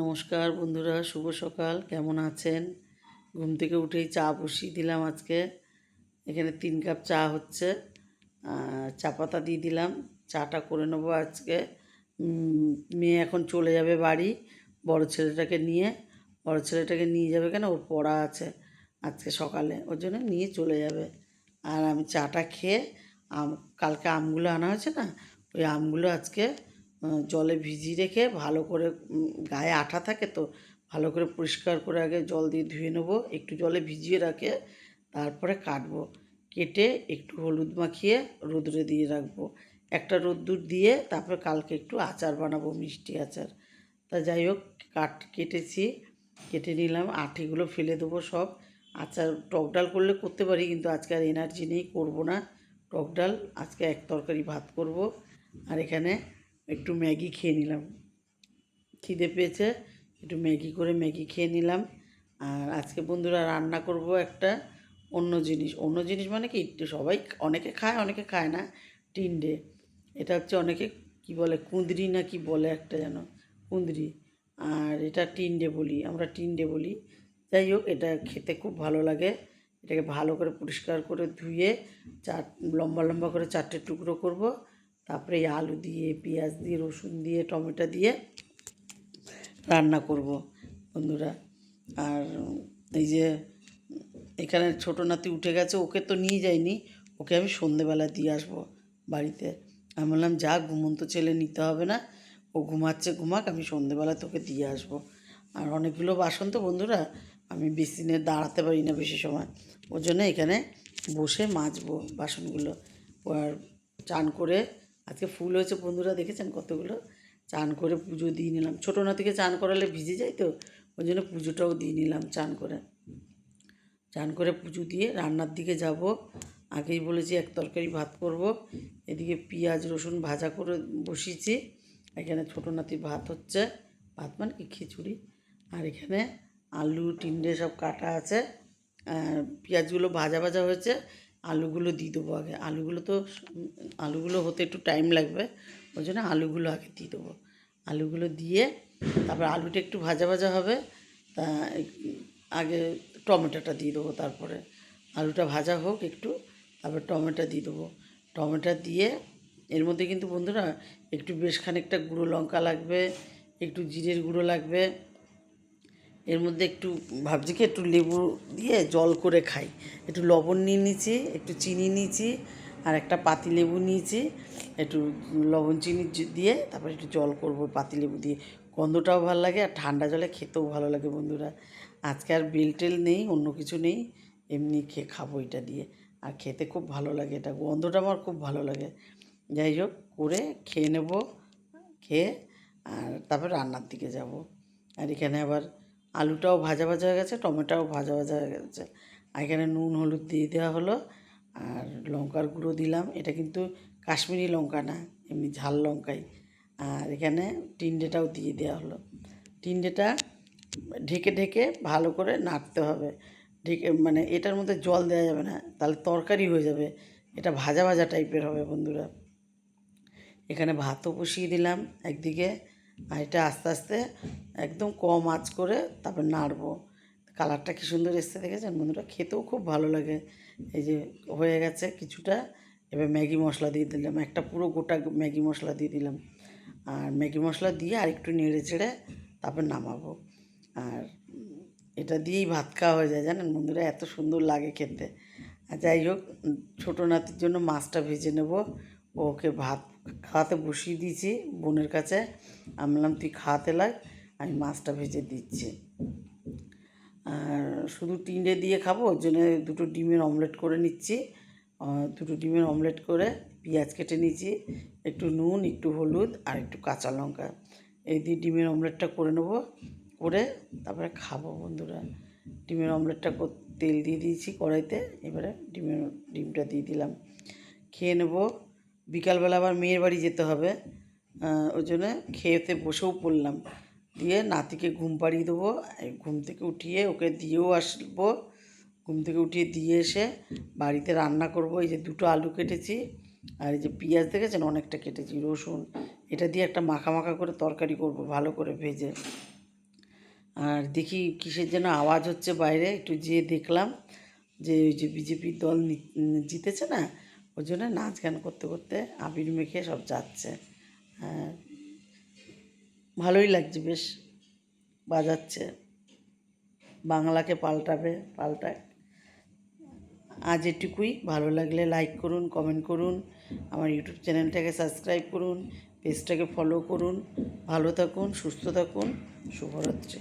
নমস্কার বন্ধুরা, শুভ সকাল। কেমন আছেন? ঘুম থেকে উঠেই চা বসিয়ে দিলাম আজকে। এখানে 3 কাপ চা হচ্ছে। চা পাতা দিয়ে দিলাম। চাটা করে নেবো আজকে। মেয়ে এখন চলে যাবে বাড়ি বড় ছেলেটাকে নিয়ে। বড় ছেলেটাকে নিয়ে যাবে কেন, ওর পড়া আছে আজকে সকালে, ওর জন্য নিয়ে চলে যাবে। আর আমি চাটা খেয়ে কালকে আমগুলো আনা হয়েছে না, ওই আমগুলো আজকে জলে ভিজিয়ে রেখে ভালো করে, গায়ে আঠা থাকে তো, ভালো করে পরিষ্কার করে আগে জল দিয়ে ধুয়ে নেবো, একটু জলে ভিজিয়ে রাখে তারপরে কাটবো। কেটে একটু হলুদ মাখিয়ে রোদরে দিয়ে রাখবো। একটা রোদ্দুর দিয়ে তারপরে কালকে একটু আচার বানাবো, মিষ্টি আচার। তা যাই হোক, কেটেছি, কেটে নিলাম, আঠিগুলো ফেলে দেবো সব। আচার টক ডাল করলে করতে পারি, কিন্তু আজকে আর এনার্জি নেই, করবো না টক ডাল। আজকে এক তরকারি ভাত করব। আর এখানে একটু ম্যাগি খেয়ে নিলাম, খিদে পেয়েছে, একটু ম্যাগি খেয়ে নিলাম। আর আজকে বন্ধুরা রান্না করব একটা অন্য জিনিস মানে কি, সবাই অনেকে খায় অনেকে খায় না। টিন্ডে, এটা হচ্ছে অনেকে কি বলে, কুঁদরি না কি বলে একটা যেন, কুঁদরি। আর এটা টিন্ডে বলি, আমরা টিন্ডে বলি। যাই হোক, এটা খেতে খুব ভালো লাগে। এটাকে ভালো করে পরিষ্কার করে ধুয়ে লম্বা লম্বা করে 4টে টুকরো করব। তারপরে এই আলু দিয়ে, পেঁয়াজ দিয়ে, রসুন দিয়ে, টমেটো দিয়ে রান্না করব বন্ধুরা। আর এই যে এখানে ছোটো নাতি উঠে গেছে, ওকে তো নিয়ে যাইনি, ওকে আমি সন্ধেবেলা দিয়ে আসবো বাড়িতে। আমি বললাম যা, ঘুমন্ত ছেলে নিতে হবে না, ও ঘুমাচ্ছে ঘুমাক, আমি সন্ধেবেলা তোকে দিয়ে আসবো। আর অনেকগুলো বাসন তো বন্ধুরা, আমি বেসিনে দাঁড়াতে পারি না বেশি সময়, ওর জন্য এখানে বসে মাজবো বাসনগুলো। আর চান করে, আজকে ফুল হয়েছে বন্ধুরা, দেখেছেন কতগুলো। চান করে পুজো দিয়ে নিলাম, ছোটো নাতিকে চান করালে ভিজে যায় তো, ওই জন্য পুজোটাও দিয়ে নিলাম চান করে। চান করে পুজো দিয়ে রান্নার দিকে যাব। আগেই বলেছি এক তরকারি ভাত করব। এদিকে পেঁয়াজ রসুন ভাজা করে বসিয়েছি। এখানে ছোটো নাতির ভাত হচ্ছে, ভাত মানে কি খিচুড়ি। আর এখানে আলু টিন্ডে সব কাটা আছে। পেঁয়াজগুলো ভাজা ভাজা হয়েছে, আলুগুলো দিয়ে দেবো আগে। আলুগুলো হতে একটু টাইম লাগবে, ওই জন্য আলুগুলো আগে দিয়ে দেবো। আলুগুলো দিয়ে তারপর আলুটা একটু ভাজা ভাজা হবে, তা আগে টমেটোটা দিয়ে দেবো। তারপরে আলুটা ভাজা হোক একটু, তারপর টমেটো দিয়ে দেবো। টমেটো দিয়ে এর মধ্যে কিন্তু বন্ধুরা একটু বেশ খানিকটা গুঁড়ো লঙ্কা লাগবে, একটু জিরের গুঁড়ো লাগবে। এর মধ্যে একটু ভাবছি কি, একটু লেবু দিয়ে জল করে খাই। একটু লবণ নিয়ে নিয়েছি, একটু চিনি নিয়েছি, আর একটা পাতিলেবু নিয়েছি। একটু লবণ চিনি দিয়ে তারপরে একটু জল করবো পাতিলেবু দিয়ে। গন্ধটাও ভালো লাগে আর ঠান্ডা জলে খেতেও ভালো লাগে বন্ধুরা। আজকে আর বেল নেই, অন্য কিছু নেই, এমনি খেয়ে খাবো এটা দিয়ে। আর খেতে খুব ভালো লাগে, এটা গন্ধটা আমার খুব ভালো লাগে। যাই হোক, করে খেয়ে নেব। খেয়ে আর তারপর রান্নার দিকে যাব। আর এখানে আবার আলুটাও ভাজা ভাজা হয়ে গেছে, টমেটোও ভাজা ভাজা হয়ে গেছে। আর এখানে নুন হলুদ দিয়ে দেওয়া হলো, আর লঙ্কার গুঁড়ো দিলাম। এটা কিন্তু কাশ্মীরি লঙ্কা না, এমনি ঝাল লঙ্কাই। আর এখানে টিন্ডেটাও দিয়ে দেওয়া হলো। টিন্ডেটা ঢেকে ঢেকে ভালো করে নাড়তে হবে। ঢেকে মানে এটার মধ্যে জল দেওয়া যাবে না, তাহলে তরকারি হয়ে যাবে, এটা ভাজা ভাজা টাইপের হবে বন্ধুরা। এখানে ভাতও বসিয়ে দিলাম একদিকে, আর এটা আস্তে আস্তে একদম কম আঁচ করে তারপর নাড়বো। কালারটা কী সুন্দর এসছে দেখেছেন বন্ধুরা, খেতেও খুব ভালো লাগে। এই যে হয়ে গেছে কিছুটা, এবার ম্যাগি মশলা দিয়ে দিলাম, একটা পুরো গোটা ম্যাগি মশলা দিয়ে দিলাম। আর ম্যাগি মশলা দিয়ে আর একটু নেড়ে চেড়ে তারপর নামাবো। আর এটা দিয়েই ভাত খাওয়া হয়ে যায় জানেন বন্ধুরা, এত সুন্দর লাগে খেতে। আর যাই হোক, ছোটো নাতির জন্য মাছটা ভেজে নেব। ওকে ভাত খাওয়াতে বসিয়ে দিয়েছি বোনের কাছে। আমি বললাম তুই খাওয়াতে লাগ, আমি মাছটা ভেজে দিচ্ছি। আর শুধু টিন্ডে দিয়ে খাবো, ওর জন্য 2টো ডিমের অমলেট করে নিচ্ছি। 2টো ডিমের অমলেট করে পেঁয়াজ কেটে নিচ্ছি, একটু নুন, একটু হলুদ আর একটু কাঁচা লঙ্কা, এই দিয়ে ডিমের অমলেটটা করে নেবো। করে তারপরে খাবো বন্ধুরা। ডিমের অমলেটটা তেল দিয়ে দিয়েছি কড়াইতে, এবারে ডিমটা দিয়ে দিলাম, খেয়ে নেবো। বিকালবেলা আবার মেয়ের বাড়ি যেতে হবে, ওই জন্য খেতে বসেও পড়লাম। দিয়ে নাতিকে ঘুম পাড়িয়ে দেবো, ঘুম থেকে উঠিয়ে ওকে দিয়েও আসবো। ঘুম থেকে উঠিয়ে দিয়ে এসে বাড়িতে রান্না করব। এই যে 2টো আলু কেটেছি, আর এই যে পেঁয়াজ দেখেছেন অনেকটা কেটেছি, রসুন, এটা দিয়ে একটা মাখা মাখা করে তরকারি করব ভালো করে ভেজে। আর দেখি কিসের যেন আওয়াজ হচ্ছে বাইরে, একটু যেয়ে দেখলাম যে ওই যে বিজেপির দল জিতেছে না, ওই জন্য নাচ গান করতে করতে আবির মেখে সব যাচ্ছে। হ্যাঁ, ভালোই লাগছে, বেশ বাজাচ্ছে, বাংলাকে পাল্টাবে, পাল্টায়। আজ এটুকুই। ভালো লাগলে লাইক করুন, কমেন্ট করুন, আমার ইউটিউব চ্যানেলটাকে সাবস্ক্রাইব করুন, পেজটাকে ফলো করুন। ভালো থাকুন, সুস্থ থাকুন। শুভরাত্রি।